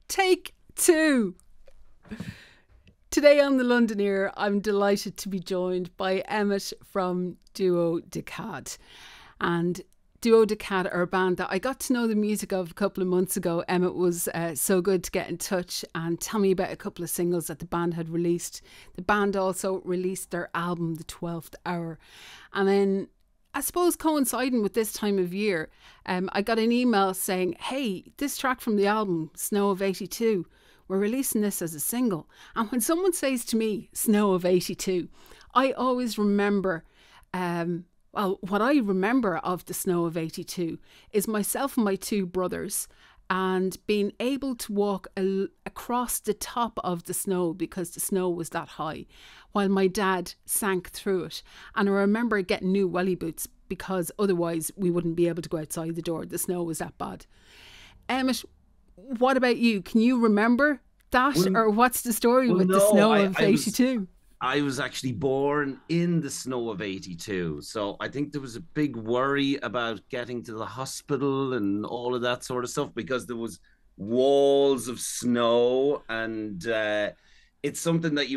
Take two. Today on the London Ear, I'm delighted to be joined by Emmet from Duo Decad. And Duo Decad are a band that I got to know the music of a couple of months ago. Emmet was so good to get in touch and tell me about a couple of singles that the band had released. The band also released their album, The 12th Hour. And then, I suppose coinciding with this time of year, I got an email saying, hey, this track from the album, Snow of 82, we're releasing this as a single. And when someone says to me, Snow of 82, I always remember, what I remember of the Snow of 82 is myself and my two brothers and being able to walk across the top of the snow because the snow was that high while my dad sank through it. And I remember getting new welly boots because otherwise we wouldn't be able to go outside the door. The snow was that bad. Emmet, what about you? Can you remember that, or what's the story with the Snow of 82? I was actually born in the Snow of 82. So I think there was a big worry about getting to the hospital and all of that sort of stuff because there was walls of snow. And it's something that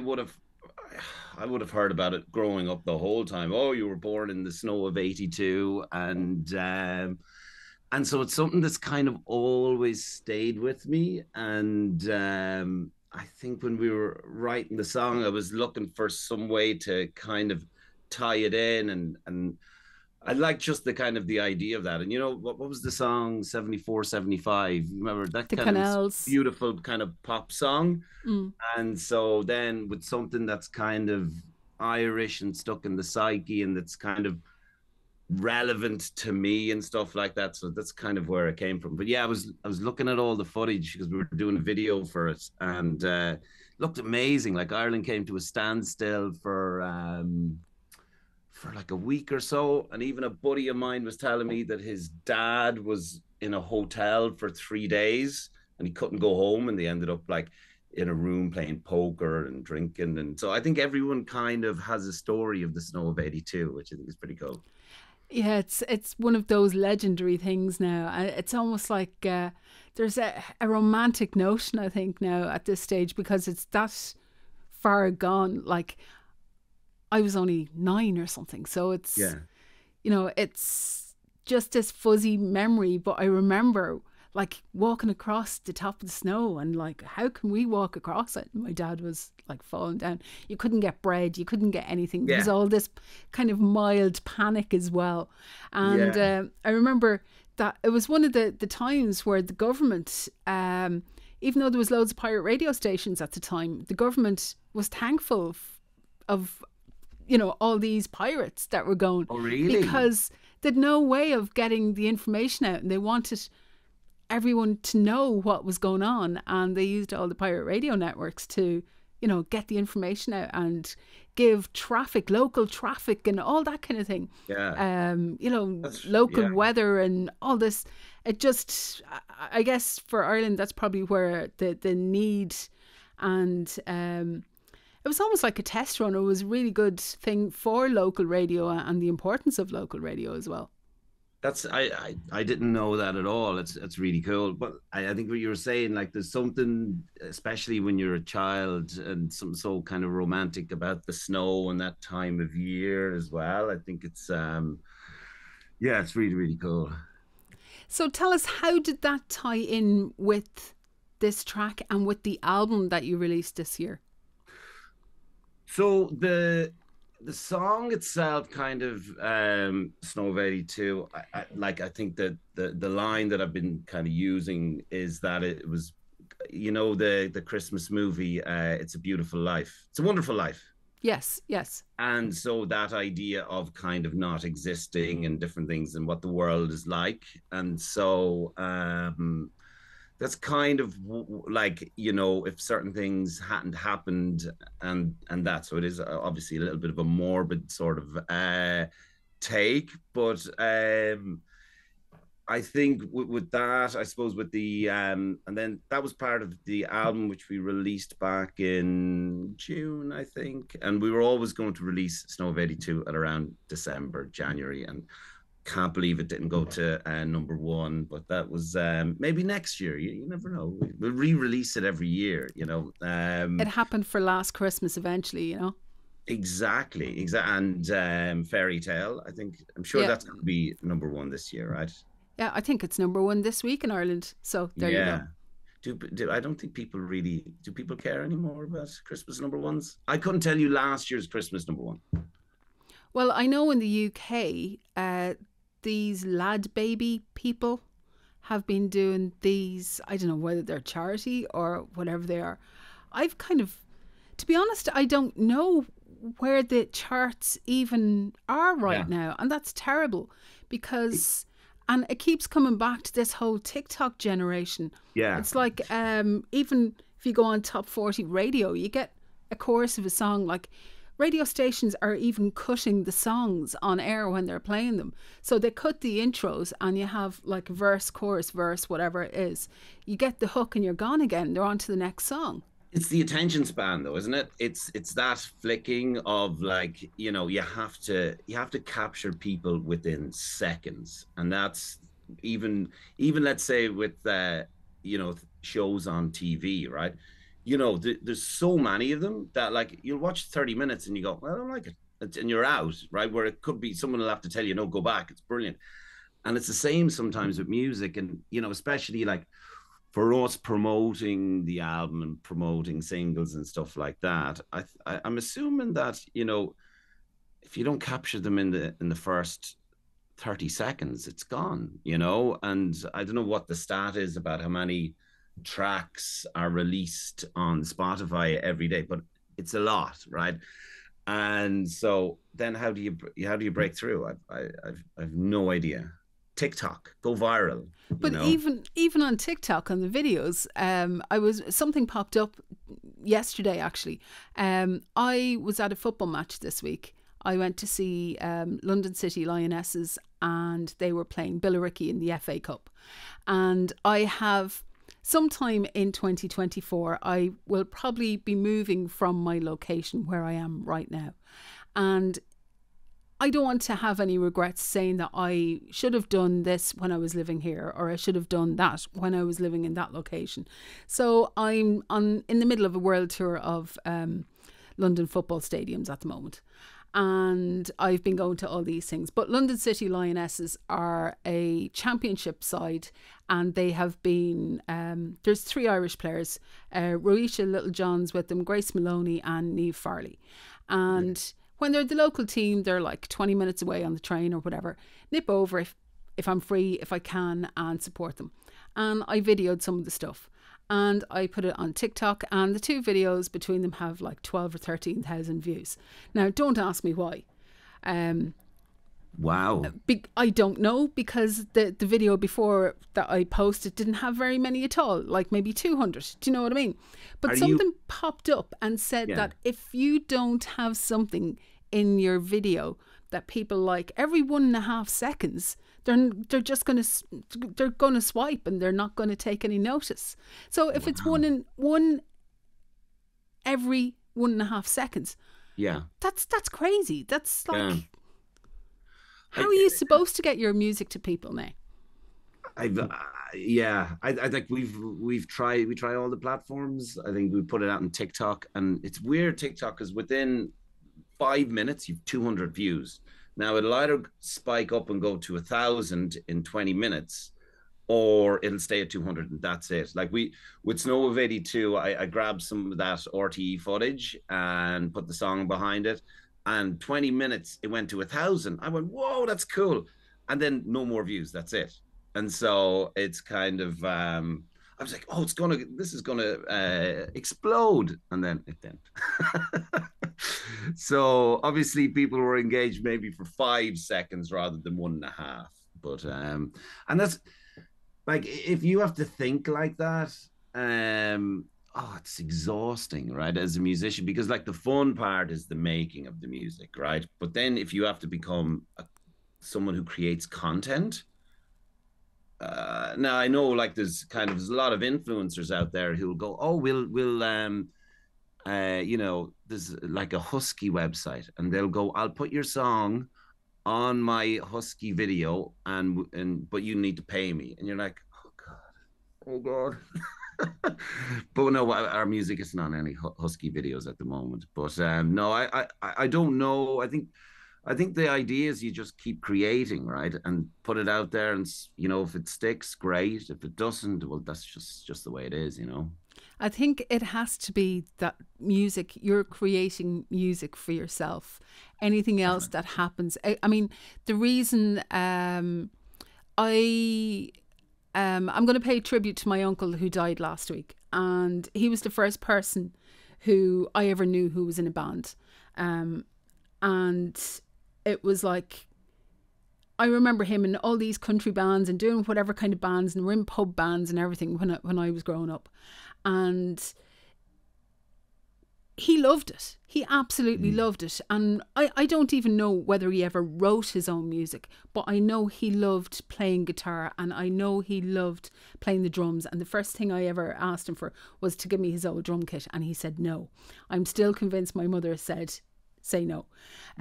I would have heard about it growing up the whole time. Oh, you were born in the Snow of 82. And so it's something that's kind of always stayed with me. And I think when we were writing the song, I was looking for some way to kind of tie it in. And I like just the kind of the idea of that. And you know, what was the song 74, 75? Remember that The kind Canals. of beautiful kind of pop song? Mm. And so then with something that's kind of Irish and stuck in the psyche and that's kind of relevant to me and stuff like that, so that's kind of where it came from. But yeah, I was looking at all the footage because we were doing a video for it, and looked amazing. Like Ireland came to a standstill for like a week or so, and even a buddy of mine was telling me that his dad was in a hotel for 3 days and he couldn't go home, and they ended up like in a room playing poker and drinking. And so I think everyone kind of has a story of the Snow of 82, which I think is pretty cool. Yeah, it's one of those legendary things now. It's almost like there's a romantic notion, I think, now at this stage because it's that far gone. Like, I was only 9 or something, so it's, Yeah. you know, it's just this fuzzy memory. But I remember like walking across the top of the snow and like, how can we walk across it? And my dad was like falling down. You couldn't get bread, you couldn't get anything. There was Yeah. all this kind of mild panic as well. And Yeah. I remember that it was one of the times where the government, even though there was loads of pirate radio stations at the time, the government was thankful of, you know, all these pirates that were going. Oh, really? Because they'd no way of getting the information out, and they wanted everyone to know what was going on, and they used all the pirate radio networks to, you know, get the information out and give traffic, local traffic and all that kind of thing. Yeah. You know, local Yeah. weather and all this. It just, I guess for Ireland, that's probably where the need, and it was almost like a test run. It was a really good thing for local radio and the importance of local radio as well. That's I didn't know that at all. It's really cool. But I think what you were saying, like there's something, especially when you're a child, and something so kind of romantic about the snow and that time of year as well. I think it's yeah, it's really, really cool. So tell us, how did that tie in with this track and with the album that you released this year? So the song itself, kind of Snow of 82, I think that the line that I've been kind of using is that it was, you know, the Christmas movie, It's a Beautiful Life. It's a Wonderful Life. Yes, yes. And so that idea of kind of not existing and different things and what the world is like. And so that's kind of like, you know, if certain things hadn't happened, and that, so it is obviously a little bit of a morbid sort of take. But I think with that, I suppose with the and then that was part of the album which we released back in June, I think. And we were always going to release Snow of 82 at around December, January, and can't believe it didn't go to #1, but that was maybe next year. You never know. We'll re-release it every year, you know. It happened for last Christmas eventually, you know. Exactly. And Fairy Tale, I'm sure Yeah. that's going to be #1 this year, right? Yeah, I think it's #1 this week in Ireland. So there you go. Yeah. I don't think people really do. People care anymore about Christmas #1s? I couldn't tell you last year's Christmas #1. Well, I know in the UK, these lad baby people have been doing these. I don't know whether they're charity or whatever they are. I've kind of, to be honest, I don't know where the charts even are Yeah. right now. And that's terrible because, and it keeps coming back to this whole TikTok generation. Yeah. It's like, even if you go on top 40 radio, you get a chorus of a song. Like, radio stations are even cutting the songs on air when they're playing them. So they cut the intros and you have like verse, chorus, verse, whatever it is. You get the hook and you're gone again. They're on to the next song. It's the attention span though, isn't it? It's that flicking of, like, you know, you have to capture people within seconds. And that's even let's say with you know, shows on TV, right? You know, there's so many of them that, like, you'll watch 30 minutes and you go, well, I don't like it. And you're out, right? Where it could be someone will have to tell you, no, go back. It's brilliant. And it's the same sometimes with music. And, you know, especially like for us promoting the album and promoting singles and stuff like that, I'm assuming that, you know, if you don't capture them in the first 30 seconds, it's gone, you know. And I don't know what the stat is about how many tracks are released on Spotify every day, but it's a lot, right? And so then how do you break through? I've no idea. TikTok, go viral. But know? even on TikTok, on the videos, something popped up yesterday actually. I was at a football match this week. I went to see London City Lionesses, and they were playing Billericay in the FA Cup. And I have, sometime in 2024, I will probably be moving from my location where I am right now. And I don't want to have any regrets saying that I should have done this when I was living here, or I should have done that when I was living in that location. So I'm in the middle of a world tour of London football stadiums at the moment. And I've been going to all these things. But London City Lionesses are a championship side, and they have been, there's 3 Irish players, Roisha Littlejohn's with them, Grace Maloney and Niamh Farley. And when they're the local team, they're like 20 minutes away on the train or whatever. Nip over if I'm free, if I can, and support them. And I videoed some of the stuff. And I put it on TikTok, and the 2 videos between them have like 12 or 13,000 views. Now, don't ask me why. Wow. I don't know, because the video before that I posted didn't have very many at all, like maybe 200. Do you know what I mean? But something popped up and said that if you don't have something in your video that people like, every 1.5 seconds, they're just gonna swipe, and they're not going to take any notice. So if it's one every 1.5 seconds, that's crazy. That's like, how are you supposed to get your music to people now? I think we try all the platforms. I think we put it out on TikTok, and it's weird. TikTok is within 5 minutes you've 200 views. Now it'll either spike up and go to 1,000 in 20 minutes, or it'll stay at 200 and that's it. Like with Snow of 82, I grabbed some of that RTE footage and put the song behind it, and 20 minutes it went to 1,000. I went, whoa, that's cool. And then no more views. That's it. And so it's kind of, I was like, oh, this is gonna explode, and then it didn't. So obviously people were engaged maybe for 5 seconds rather than 1.5. But and that's like, if you have to think like that, it's exhausting, right, as a musician, because like the fun part is the making of the music, right? But then if you have to become someone who creates content. Now I know, like, there's a lot of influencers out there who'll go, oh, we'll you know, there's like a Husky website, and they'll go, I'll put your song on my husky video, and but you need to pay me, and you're like, oh god, oh god. But no, our music isn't on any husky videos at the moment. But no, I don't know. I think the idea is you just keep creating, right, and put it out there, and if it sticks, great. If it doesn't, well, that's just the way it is. I think it has to be that music, you're creating music for yourself. Anything else Definitely. that happens, I mean, the reason I I'm going to pay tribute to my uncle who died last week, and he was the first person who I ever knew who was in a band, and it was like I remember him in all these country bands and doing whatever kind of bands, and we're in pub bands and everything when I was growing up, and he loved it. He absolutely Mm. loved it. And I don't even know whether he ever wrote his own music, but I know he loved playing guitar, and I know he loved playing the drums. And the first thing I ever asked him for was to give me his old drum kit. And he said no. I'm still convinced my mother said, say no.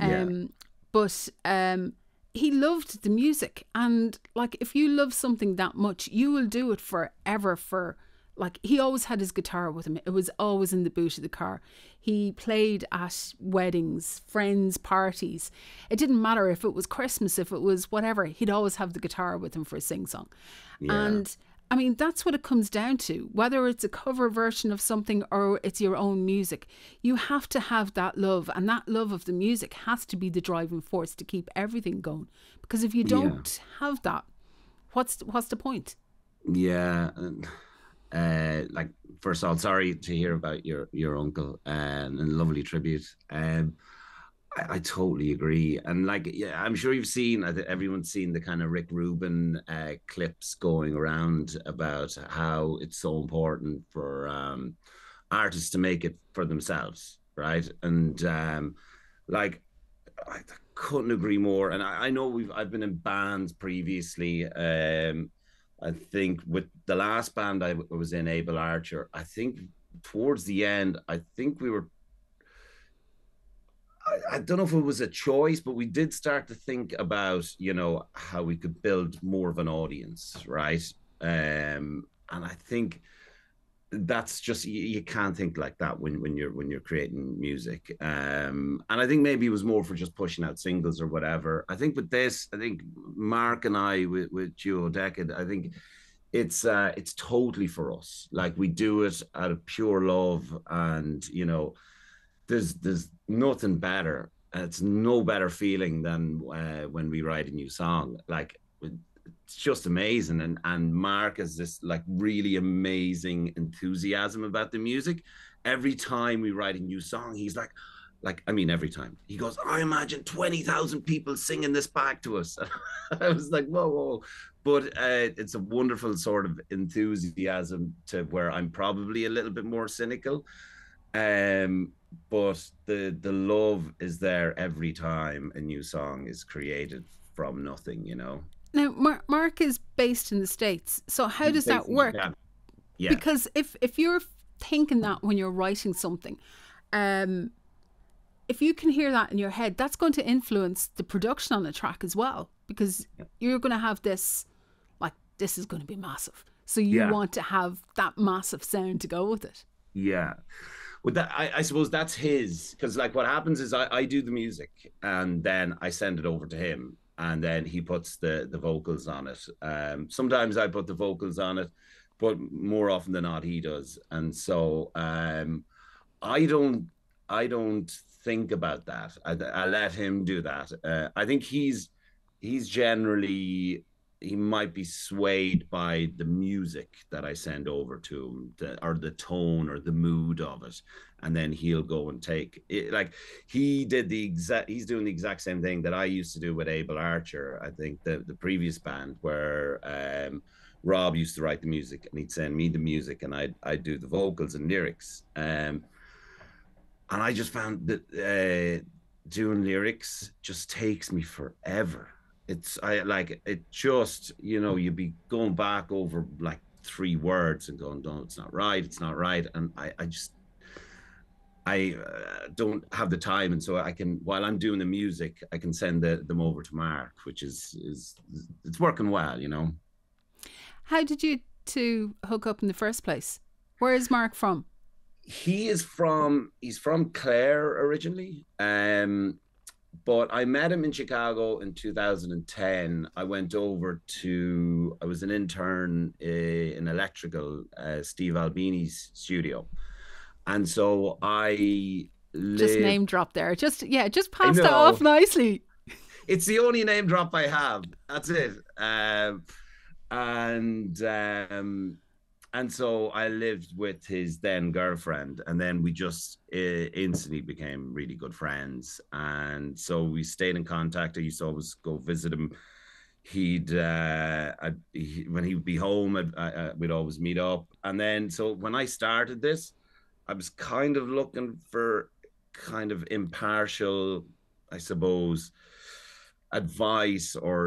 Yeah, But he loved the music. And like, if you love something that much, you will do it forever. Like, he always had his guitar with him. It was always in the boot of the car. He played at weddings, friends, parties. It didn't matter if it was Christmas, if it was whatever. He'd always have the guitar with him for a sing-song. yeah, And I mean, that's what it comes down to. Whether it's a cover version of something or it's your own music, you have to have that love. And that love of the music has to be the driving force to keep everything going. Because if you yeah, don't have that, what's the point? yeah. Like, first of all, sorry to hear about your uncle, and lovely tribute. I totally agree, and like, yeah, I'm sure you've seen. I think everyone's seen the kind of Rick Rubin clips going around about how it's so important for artists to make it for themselves, right? And like, I couldn't agree more. And I know I've been in bands previously. I think with the last band I was in, Able Archer, I think towards the end, I think we were, I don't know if it was a choice, but we did start to think about, how we could build more of an audience, right? And I think that's just, you can't think like that when you're creating music. And I think maybe it was more for just pushing out singles or whatever. I think with this, I think Mark and I with Duo Decad, I think it's totally for us. Like, we do it out of pure love, and there's nothing better. It's no better feeling than when we write a new song. Like, it's just amazing. And Mark has this like really amazing enthusiasm about the music. Every time we write a new song, he's like, I mean, every time he goes, I imagine 20,000 people singing this back to us. I was like, whoa, whoa. But it's a wonderful sort of enthusiasm to where I'm probably a little bit more cynical. Um, but the love is there every time a new song is created from nothing. Now, Mark is based in the States. So how He's does that based in work? Chicago. Yeah, Because if you're thinking that when you're writing something, um, if you can hear that in your head, that's going to influence the production on the track as well. Because you're going to have this, like, this is going to be massive. So you yeah, want to have that massive sound to go with it. yeah. With that, I suppose that's his, because like what happens is I do the music, and then I send it over to him, and then he puts the vocals on it. Sometimes I put the vocals on it, but more often than not he does. And so I don't I don't think about that. I let him do that. I think he's generally, he might be swayed by the music that I send over to him, or the tone or the mood of it, and then he'll go and take it. Like, he's doing the exact same thing that I used to do with Able Archer. I think the previous band where Rob used to write the music, and he'd send me the music, and I'd do the vocals and lyrics. And I just found that doing lyrics just takes me forever. I like it, just, you'd be going back over like three words and going, no, it's not right, and I I don't have the time, and so I can, while I'm doing the music, I can send them over to Mark, which is it's working well, you know. How did you two hook up in the first place? Where is Mark from? He's from Clare originally, but I met him in Chicago in 2010. I was an intern in electrical, Steve Albini's studio, and so I Just lived. name drop there. Just yeah, just I pass that off know nicely. it's the only name drop I have. That's it. And and so I lived with his then girlfriend, and then we just instantly became really good friends. And so we stayed in contact. I used to always go visit him. When he would be home, we'd always meet up. And then so when I started this, I was kind of looking for kind of impartial, I suppose, advice or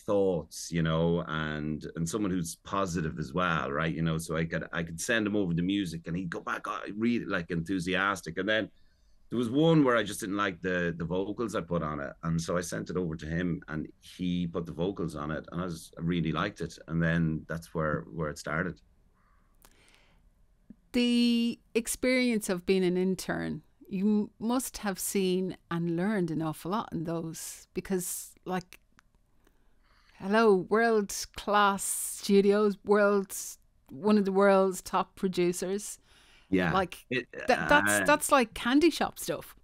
thoughts, you know, and someone who's positive as well, right? You know, so I could send him over the music, and he'd go back, oh, really like enthusiastic. And then there was one where I just didn't like the vocals I put on it, and so I sent it over to him, and he put the vocals on it, and I really liked it, and then that's where it started. The experience of being an intern, you must have seen and learned an awful lot in those because, like, hello, world class studios, one of the world's top producers. Yeah, Like that's like candy shop stuff.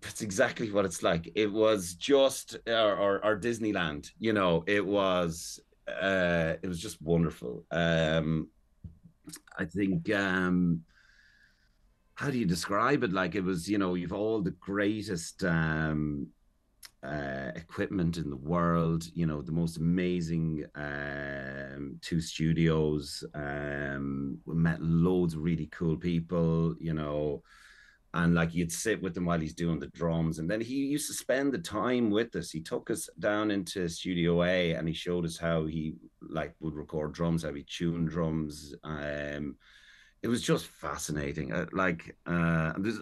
that's exactly what it's like. It was just or Disneyland, you know. It was just wonderful. I think how do you describe it? Like, it was, you know, you've all the greatest equipment in the world, you know, the most amazing two studios. We met loads of really cool people, you know, and like you'd sit with him while he's doing the drums, and then he used to spend the time with us. He took us down into Studio A, and he showed us how he like would record drums, how he tuned drums. It was just fascinating. There's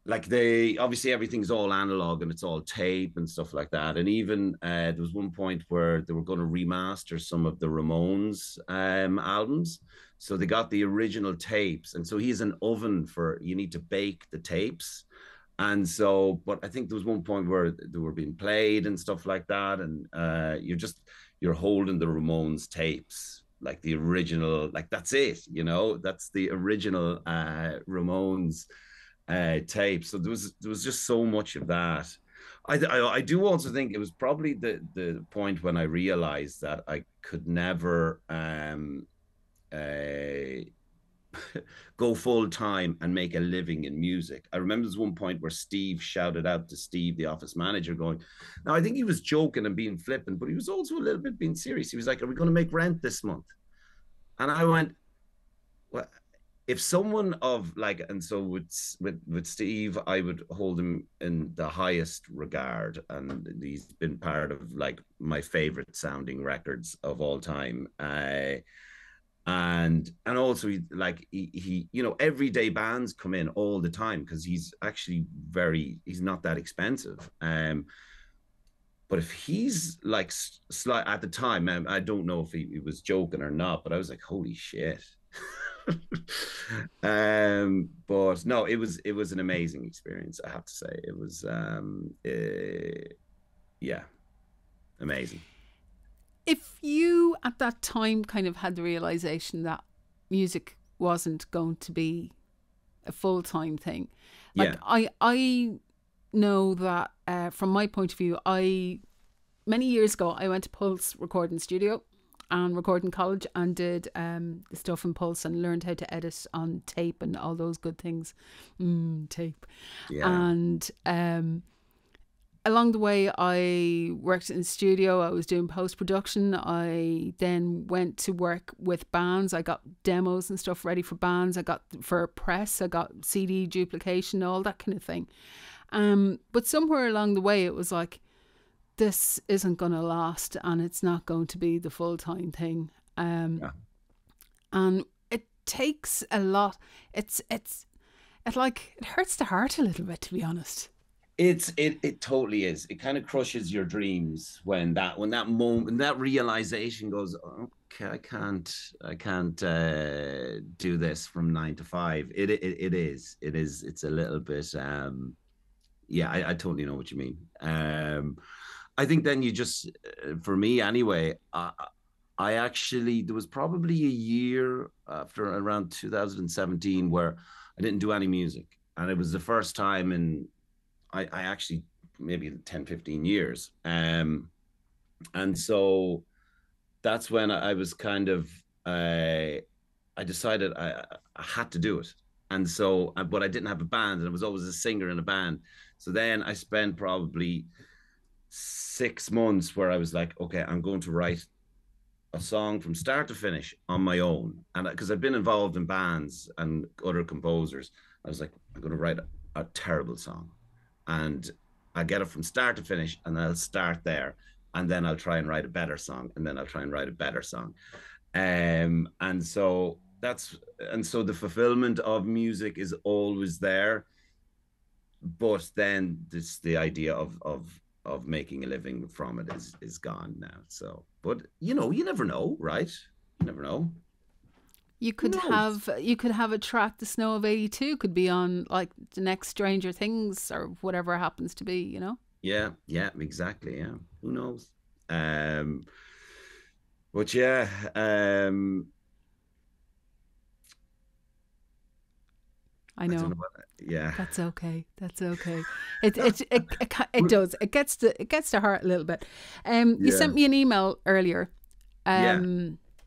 like, they obviously everything's all analog and it's all tape and stuff like that. And even there was one point where they were going to remaster some of the Ramones albums, so they got the original tapes, and so he's an oven for, you need to bake the tapes. And so, but I think there was one point where they were being played and stuff like that, and you're holding the Ramones tapes, like the original, like that's it, you know, that's the original Ramones tape. So there was just so much of that. I do also think it was probably the point when I realized that I could never uh, go full time and make a living in music. I remember there's one point where Steve shouted out to Steve, the office manager, going, now I think he was joking and being flippant, but he was also a little bit being serious. He was like, are we going to make rent this month? And I went, well, if someone of like, and so with Steve, I would hold him in the highest regard, and he's been part of like my favorite sounding records of all time. And also he you know, everyday bands come in all the time because he's actually he's not that expensive. But if he's like slight at the time, I don't know if he was joking or not, but I was like, holy shit. But no, it was an amazing experience, I have to say. It was yeah, amazing. If you at that time kind of had the realization that music wasn't going to be a full time thing, like Yeah, I know that from my point of view, I many years ago I went to Pulse Recording Studio and Recording College and did the stuff in Pulse and learned how to edit on tape and all those good things. Tape. yeah, And along the way, I worked in the studio. I was doing post production. I then went to work with bands. I got demos and stuff ready for bands. I got for press. I got CD duplication, all that kind of thing. But somewhere along the way, it was like, this isn't going to last, and it's not going to be the full time thing. yeah, And it takes a lot. It's it hurts the heart a little bit, to be honest. It totally is. It kind of crushes your dreams when that moment, that realization goes, okay, I can't do this from 9 to 5. It is it's a little bit yeah, I totally know what you mean. I think then you just, for me anyway, I actually, there was probably a year after around 2017 where I didn't do any music. And it was the first time in, I actually, maybe 10, 15 years. And so that's when I was kind of, I decided I had to do it. And so, but I didn't have a band and I was always a singer in a band. So then I spent probably 6 months where I was like, okay, I'm going to write a song from start to finish on my own. And because I've been involved in bands and other composers, I was like, I'm going to write a terrible song. And I get it from start to finish, and I'll start there. And then I'll try and write a better song. And then I'll try and write a better song. And so the fulfillment of music is always there, but then the idea of making a living from it is gone now. So, but you never know, right? You never know. You could have a track. The Snow of '82 could be on like the next Stranger Things or whatever it happens to be. Yeah, exactly. Yeah, who knows? But yeah, I know. I don't know what, yeah. That's okay. That's okay. It does. It gets to heart a little bit. You Yeah. sent me an email earlier. Yeah.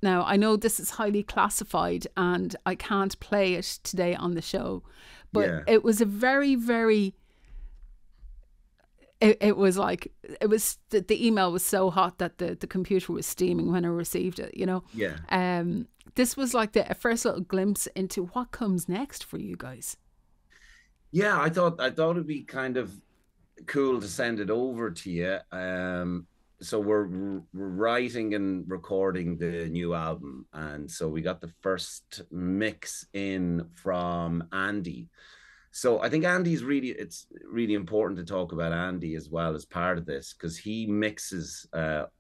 Now I know this is highly classified, and I can't play it today on the show, but Yeah. it was a very, very. It was like the email was so hot that the computer was steaming when I received it. Yeah. This was like the first little glimpse into what comes next for you guys. Yeah, I thought it'd be kind of cool to send it over to you. So we're writing and recording the new album, and so we got the first mix in from Andy. So I think it's really important to talk about Andy as well as part of this, because he mixes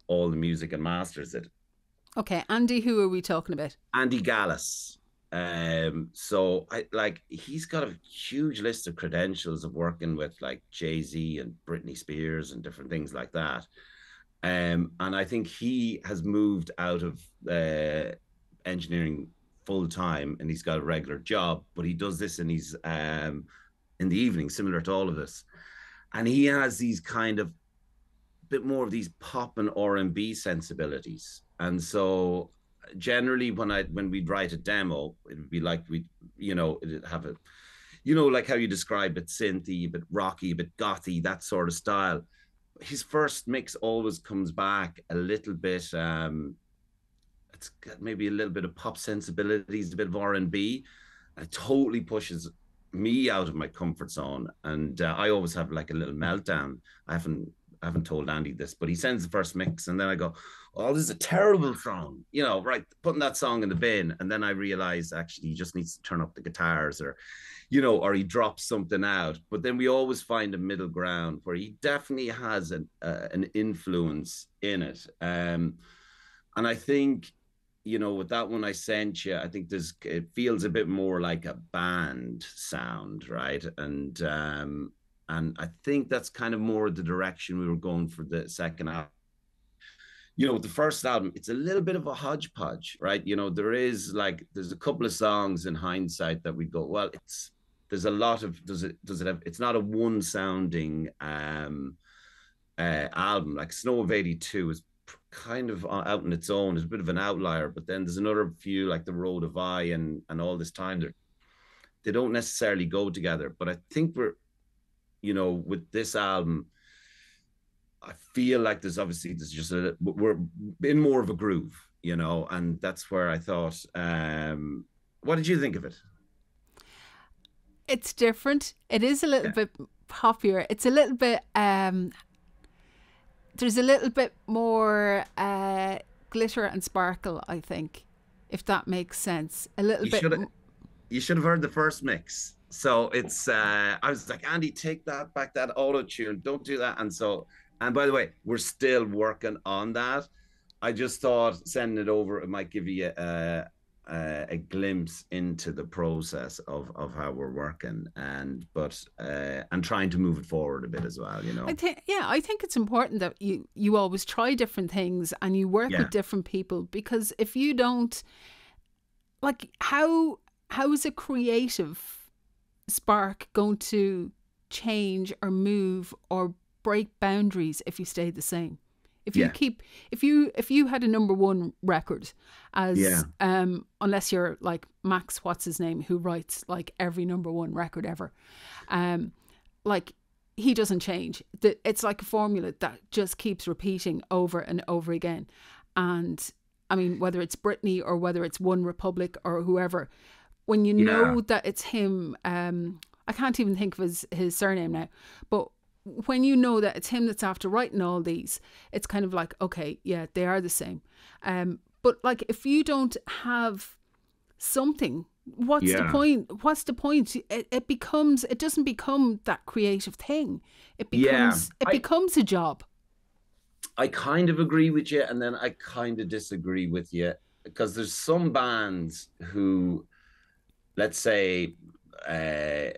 all the music and masters it. Okay, Andy, who are we talking about? Andy Gallus. So he's got a huge list of credentials of working with like Jay-Z and Britney Spears and different things like that. And I think he has moved out of engineering full time, and he's got a regular job, but he does this in the evening, similar to all of this. And he has these kind of bit more of these pop and R&B sensibilities. And so generally when we'd write a demo, it would be like it'd have a, like how you describe it, synthy, a bit rocky, a bit gothy, that sort of style. His first mix always comes back a little bit, it's got maybe a little bit of pop sensibilities, a bit of R&B. It totally pushes me out of my comfort zone, and I always have like a little meltdown. I haven't told Andy this, but he sends the first mix, and then I go, "Oh, this is a terrible song," right? Putting that song in the bin, and then I realize actually he just needs to turn up the guitars, or he drops something out. But then we always find a middle ground where he definitely has an influence in it, and I think, with that one I sent you, I think it feels a bit more like a band sound, right? And I think that's kind of more the direction we were going for the second album. The first album, it's a little bit of a hodgepodge, right? There's a couple of songs in hindsight that we go, well, there's a lot of, does it have, it's not a one sounding album. Like Snow of '82 is kind of out on its own. It's a bit of an outlier, but then there's another few like The Road of I and All This Time. They don't necessarily go together, but I think with this album, I feel like we're in more of a groove, and that's where I thought, what did you think of it? It's different. It is a little bit poppier. It's a little bit, there's a little bit more glitter and sparkle, I think, if that makes sense. A little bit. You should have heard the first mix. So it's I was like, Andy, take that back, that auto tune, don't do that. And by the way, we're still working on that. I just thought sending it over, it might give you a glimpse into the process of how we're working, and trying to move it forward a bit as well, you know. I think it's important that you always try different things and you work Yeah, with different people, because if you don't, like, how is a creative spark going to change or move or break boundaries if you stay the same? If you yeah, keep, if you had a number one record, yeah, as unless you're like Max, what's his name, who writes like every number one record ever, um like, he doesn't change. It's like a formula that just keeps repeating over and over again. And I mean, whether it's Britney or whether it's One Republic or whoever, when you yeah, know that it's him, I can't even think of his surname now, but when you know that it's him that's after writing all these, it's kind of like, okay, yeah, they are the same. But like, if you don't have something, what's the yeah. point? What's the point? It becomes, it doesn't become that creative thing. Yeah. It becomes a job. I kind of agree with you, and then I kind of disagree with you, because there's some bands who, let's say, uh,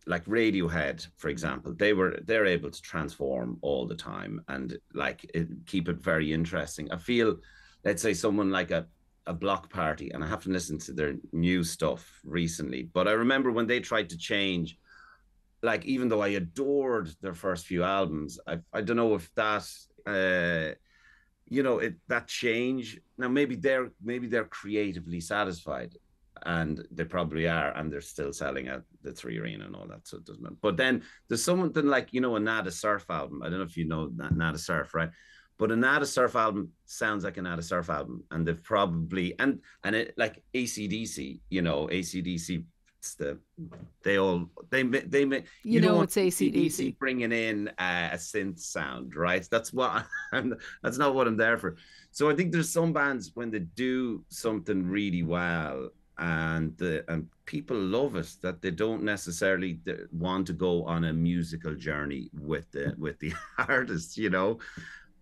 like Radiohead, for example, they're able to transform all the time and like keep it very interesting. I feel, let's say, someone like a Block Party, and I haven't listened to their new stuff recently, but I remember when they tried to change, like, even though I adored their first few albums, I don't know if that that change, now maybe they're creatively satisfied, and they probably are, and they're still selling at the Three Arena and all that, so it doesn't matter. But then there's something like, a Nada Surf album. I don't know if you know Nada Surf, right? But a Nada Surf album sounds like a Nada Surf album, and they've probably, and it, like ACDC, ACDC, it's the they all they You you don't know, want it's ACDC ACDC. bringing in a synth sound, right? That's not what I'm there for. So I think there's some bands when they do something really well, and people love it, that they don't necessarily want to go on a musical journey with the artist,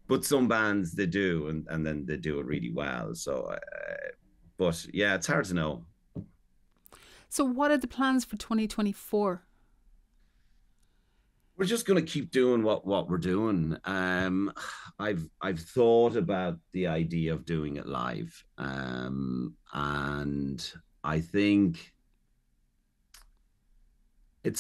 But some bands they do, and then they do it really well. So, but yeah, it's hard to know. So, what are the plans for 2024? We're just going to keep doing what we're doing. I've thought about the idea of doing it live, and I think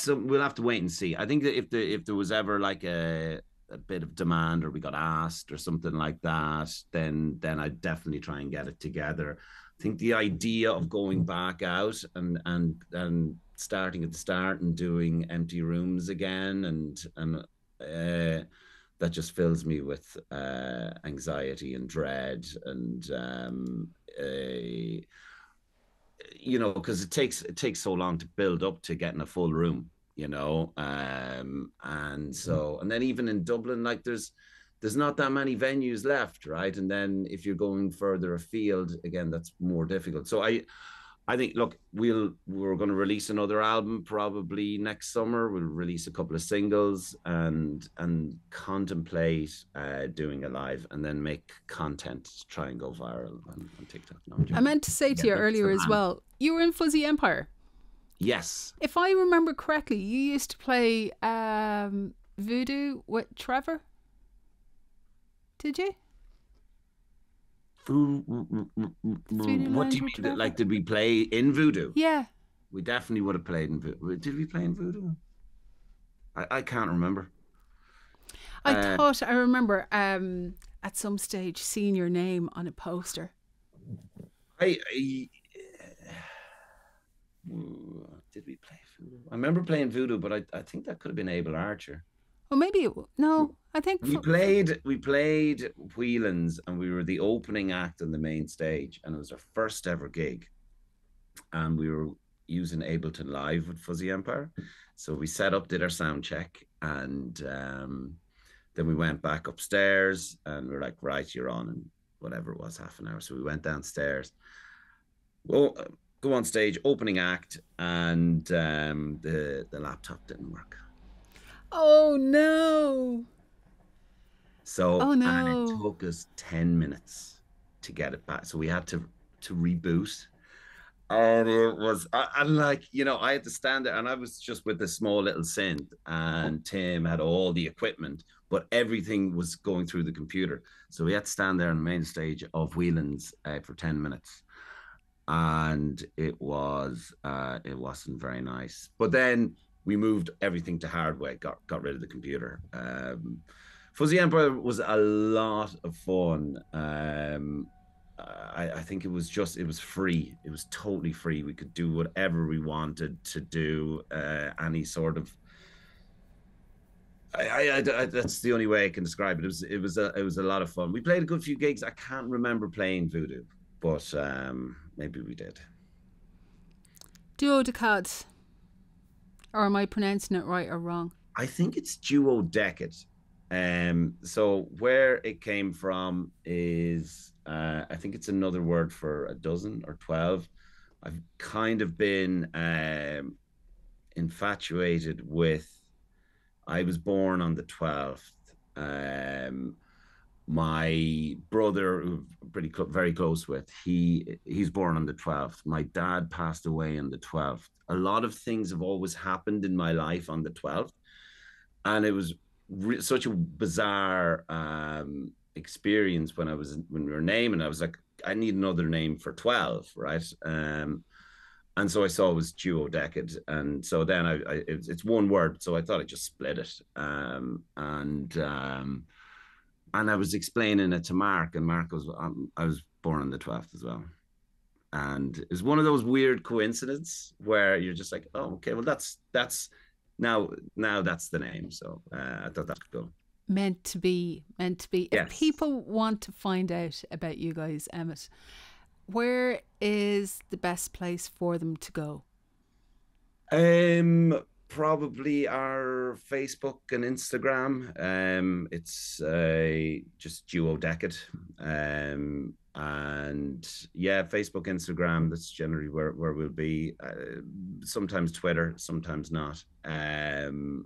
we'll have to wait and see. I think that if there was ever like a bit of demand, or we got asked or something like that, then I'd definitely try and get it together. I think the idea of going back out and starting at the start and doing empty rooms again, and that just fills me with anxiety and dread, and because it takes so long to build up to getting a full room, and then even in Dublin, like, there's not that many venues left, right? And then if you're going further afield, again, that's more difficult. So I think, look, we're going to release another album probably next summer. We'll release a couple of singles, and contemplate doing a live, and then make content to try and go viral on TikTok. No, I'm I joking. meant to say Yeah, to you that's the earlier as plan. well, you were in Fuzzy Empire. Yes. If I remember correctly, you used to play Voodoo with Trevor. Did you? Voodoo What do Lounge you with mean? Trevor? Like, did we play in Voodoo? Yeah. We definitely would have played in Voodoo. Did we play in Voodoo? I can't remember. I Uh, thought I remember at some stage seeing your name on a poster. I did we play Voodoo? I remember playing Voodoo, but I think that could have been Abel Archer. Or maybe no, I think We played Whelan's, and we were the opening act on the main stage, and it was our first ever gig, and we were using Ableton Live with Fuzzy Empire. So we set up, did our sound check, and then we went back upstairs, and we were like, right, you're on, and whatever it was, half an hour. So we went downstairs. Well, go on stage, opening act, and the laptop didn't work. Oh no. So, Oh and it no. took us 10 minutes to get it back. So we had to reboot. And it was, and like, you know, I had to stand there and I was just with this small little synth, and Tim had all the equipment, but everything was going through the computer. So we had to stand there on the main stage of Whelan's for 10 minutes. And it wasn't very nice. But then we moved everything to hardware, got rid of the computer. Fuzzy Empire was a lot of fun. I think it was free. It was totally free. We could do whatever we wanted to do. Any sort of. That's the only way I can describe it. It was a lot of fun. We played a good few gigs. I can't remember playing Voodoo, but maybe we did. Duo Decad. Or am I pronouncing it right or wrong? I think it's Duo Decad. So where it came from is I think it's another word for a dozen or 12. I've kind of been infatuated with. I was born on the 12th. My brother, who I'm very close with, he's born on the 12th. My dad passed away on the 12th. A lot of things have always happened in my life on the 12th, and it was such a bizarre experience when we were naming. I was like, I need another name for 12, right? And so I saw it was Duo Decad, and so then it's one word, so I thought I'd just split it. And I was explaining it to Mark, and Mark was, I was born on the 12th as well. And it was one of those weird coincidences where you're just like, oh, okay, well, that's now that's the name. So I thought that could go. Meant to be, meant to be. If Yes. people want to find out about you guys, Emmet, where is the best place for them to go? Probably our Facebook and Instagram. It's just Duo Decad. And yeah, Facebook, Instagram. That's generally where we'll be. Sometimes Twitter, sometimes not. And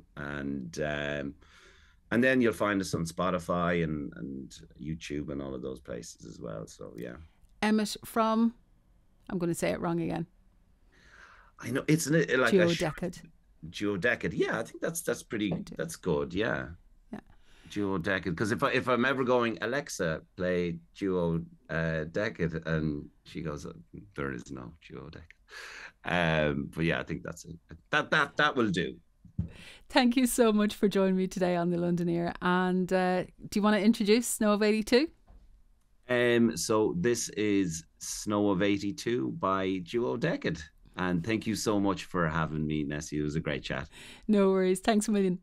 then you'll find us on Spotify and YouTube and all of those places as well. So yeah. Emmet from, I'm going to say it wrong again, I know it's like a Duo Decad. Duo Decad. Yeah, I think that's good. Yeah. Yeah. Duo Decad. Because if I'm ever going, Alexa, play Duo Decad, and she goes, there is no Duo Decad. But yeah, I think that's it. That will do. Thank you so much for joining me today on the Londoneer. And do you want to introduce Snow of 82? So this is Snow of 82 by Duo Decad. And thank you so much for having me, Nessy. It was a great chat. No worries. Thanks a million.